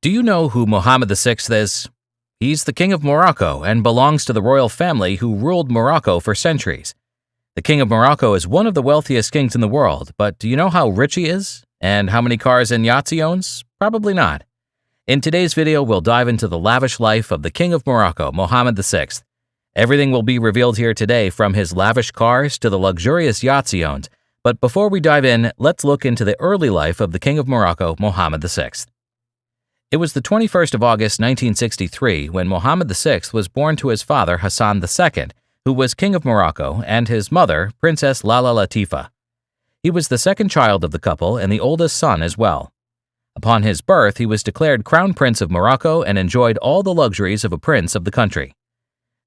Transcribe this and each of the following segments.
Do you know who Mohammed VI is? He's the King of Morocco and belongs to the royal family who ruled Morocco for centuries. The King of Morocco is one of the wealthiest kings in the world, but do you know how rich he is? And how many cars and yachts he owns? Probably not. In today's video, we'll dive into the lavish life of the King of Morocco, Mohammed VI. Everything will be revealed here today, from his lavish cars to the luxurious yachts he owns. But before we dive in, let's look into the early life of the King of Morocco, Mohammed VI. It was the 21st of August 1963 when Mohammed VI was born to his father Hassan II, who was King of Morocco, and his mother, Princess Lala Latifa. He was the second child of the couple and the oldest son as well. Upon his birth, he was declared Crown Prince of Morocco and enjoyed all the luxuries of a prince of the country.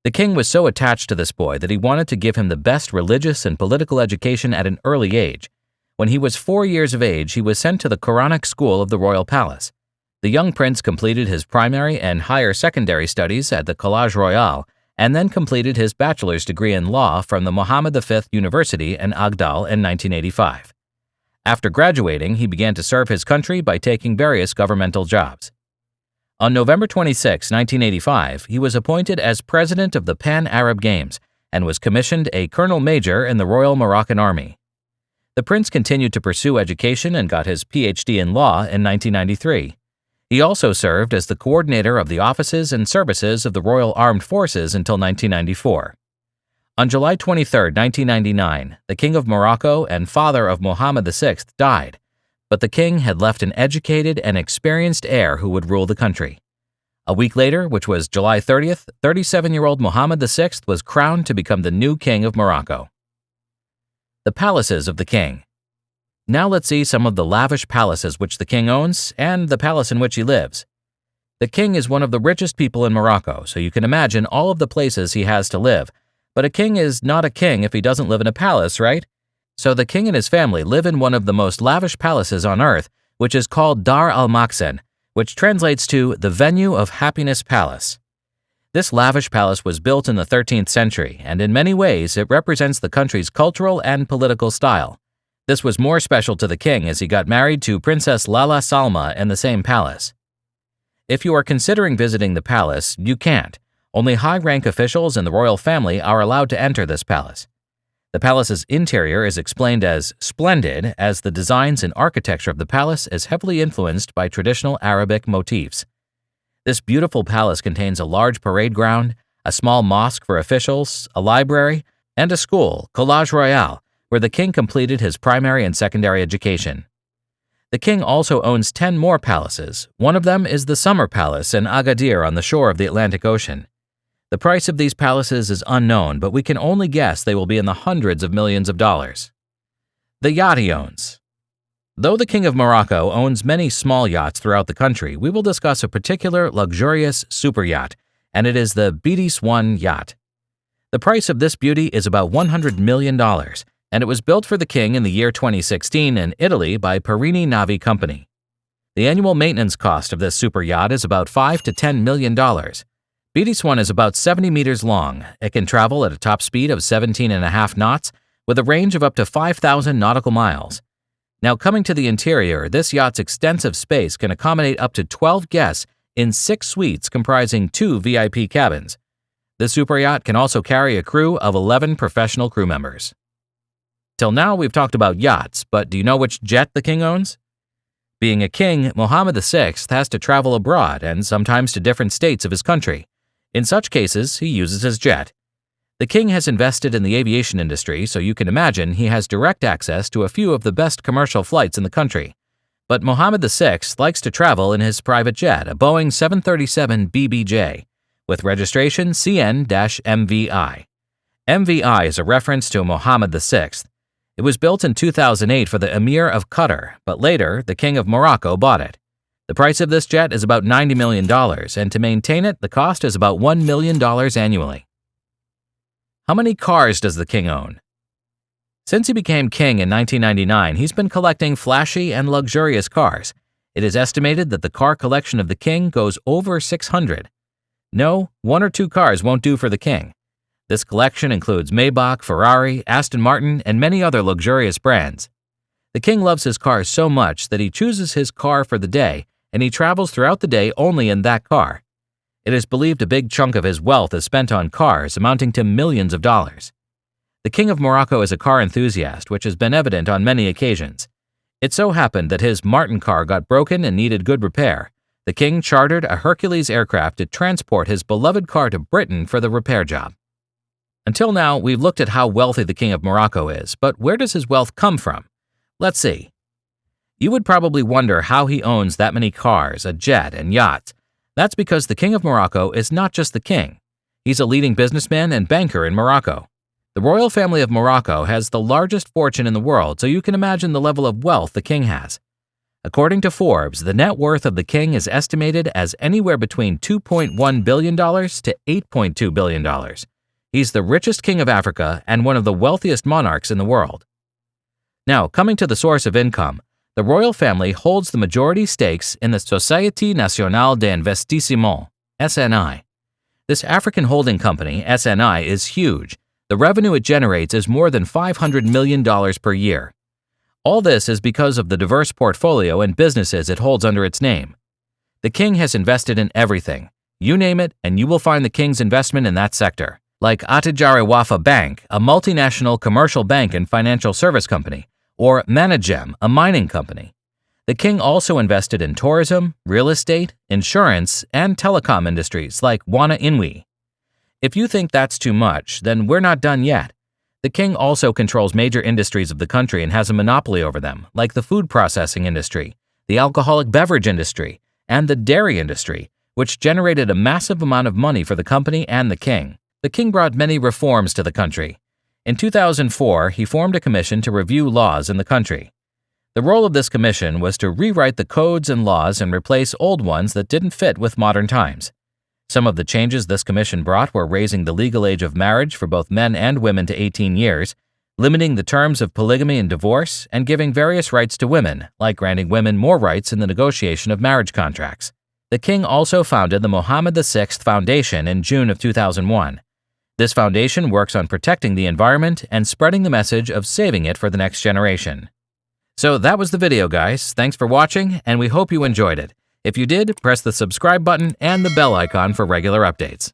The king was so attached to this boy that he wanted to give him the best religious and political education at an early age. When he was 4 years of age, he was sent to the Quranic school of the royal palace. The young prince completed his primary and higher secondary studies at the Collège Royal and then completed his bachelor's degree in law from the Mohammed V University in Agdal in 1985. After graduating, he began to serve his country by taking various governmental jobs. On November 26, 1985, he was appointed as president of the Pan-Arab Games and was commissioned a colonel major in the Royal Moroccan Army. The prince continued to pursue education and got his PhD in law in 1993. He also served as the coordinator of the offices and services of the Royal Armed Forces until 1994. On July 23, 1999, the King of Morocco and father of Mohammed VI died, but the king had left an educated and experienced heir who would rule the country. A week later, which was July 30th, 37-year-old Mohammed VI was crowned to become the new King of Morocco. The palaces of the king. Now let's see some of the lavish palaces which the king owns and the palace in which he lives. The king is one of the richest people in Morocco, so you can imagine all of the places he has to live. But a king is not a king if he doesn't live in a palace, right? So the king and his family live in one of the most lavish palaces on earth, which is called Dar al-Ḥasan, which translates to the Venue of Happiness Palace. This lavish palace was built in the 13th century, and in many ways it represents the country's cultural and political style. This was more special to the king as he got married to Princess Lala Salma in the same palace. If you are considering visiting the palace, you can't. Only high-rank officials in the royal family are allowed to enter this palace. The palace's interior is explained as splendid, as the designs and architecture of the palace is heavily influenced by traditional Arabic motifs. This beautiful palace contains a large parade ground, a small mosque for officials, a library, and a school, Collège Royal, where the king completed his primary and secondary education. The king also owns 10 more palaces. One of them is the Summer Palace in Agadir on the shore of the Atlantic Ocean. The price of these palaces is unknown, but we can only guess they will be in the hundreds of millions of dollars. The yacht he owns. Though the King of Morocco owns many small yachts throughout the country, we will discuss a particular luxurious super yacht, and it is the Yachts yacht. The price of this beauty is about $100 million, and it was built for the king in the year 2016 in Italy by Perini Navi Company. The annual maintenance cost of this super yacht is about $5 to $10 million. Yachts is about 70 meters long. It can travel at a top speed of 17.5 knots with a range of up to 5,000 nautical miles. Now, coming to the interior, this yacht's extensive space can accommodate up to 12 guests in 6 suites comprising 2 VIP cabins. The super yacht can also carry a crew of 11 professional crew members. Till now, we've talked about yachts, but do you know which jet the king owns? Being a king, Mohammed VI has to travel abroad and sometimes to different states of his country. In such cases, he uses his jet. The king has invested in the aviation industry, so you can imagine he has direct access to a few of the best commercial flights in the country. But Mohammed VI likes to travel in his private jet, a Boeing 737 BBJ, with registration CN-MVI. MVI is a reference to Mohammed VI. It was built in 2008 for the Emir of Qatar, but later, the King of Morocco bought it. The price of this jet is about $90 million, and to maintain it, the cost is about $1 million annually. How many cars does the king own? Since he became king in 1999, he's been collecting flashy and luxurious cars. It is estimated that the car collection of the king goes over 600. No, 1 or 2 cars won't do for the king. This collection includes Maybach, Ferrari, Aston Martin, and many other luxurious brands. The king loves his cars so much that he chooses his car for the day and he travels throughout the day only in that car. It is believed a big chunk of his wealth is spent on cars amounting to millions of dollars. The King of Morocco is a car enthusiast, which has been evident on many occasions. It so happened that his Martin car got broken and needed good repair. The king chartered a Hercules aircraft to transport his beloved car to Britain for the repair job. Until now, we've looked at how wealthy the King of Morocco is, but where does his wealth come from? Let's see. You would probably wonder how he owns that many cars, a jet, and yachts. That's because the King of Morocco is not just the king. He's a leading businessman and banker in Morocco. The royal family of Morocco has the largest fortune in the world, so you can imagine the level of wealth the king has. According to Forbes, the net worth of the king is estimated as anywhere between $2.1 billion to $8.2 billion. He's the richest king of Africa and one of the wealthiest monarchs in the world. Now, coming to the source of income, the royal family holds the majority stakes in the Société Nationale d'Investissement, SNI. This African holding company, SNI, is huge. The revenue it generates is more than $500 million per year. All this is because of the diverse portfolio and businesses it holds under its name. The king has invested in everything. You name it, and you will find the king's investment in that sector, like Attijari Wafa Bank, a multinational commercial bank and financial service company, or Managem, a mining company. The king also invested in tourism, real estate, insurance, and telecom industries like Wana Inwi. If you think that's too much, then we're not done yet. The king also controls major industries of the country and has a monopoly over them, like the food processing industry, the alcoholic beverage industry, and the dairy industry, which generated a massive amount of money for the company and the king. The king brought many reforms to the country. In 2004, he formed a commission to review laws in the country. The role of this commission was to rewrite the codes and laws and replace old ones that didn't fit with modern times. Some of the changes this commission brought were raising the legal age of marriage for both men and women to 18 years, limiting the terms of polygamy and divorce, and giving various rights to women, like granting women more rights in the negotiation of marriage contracts. The king also founded the Mohammed VI Foundation in June of 2001. This foundation works on protecting the environment and spreading the message of saving it for the next generation. So that was the video, guys. Thanks for watching, and we hope you enjoyed it. If you did, press the subscribe button and the bell icon for regular updates.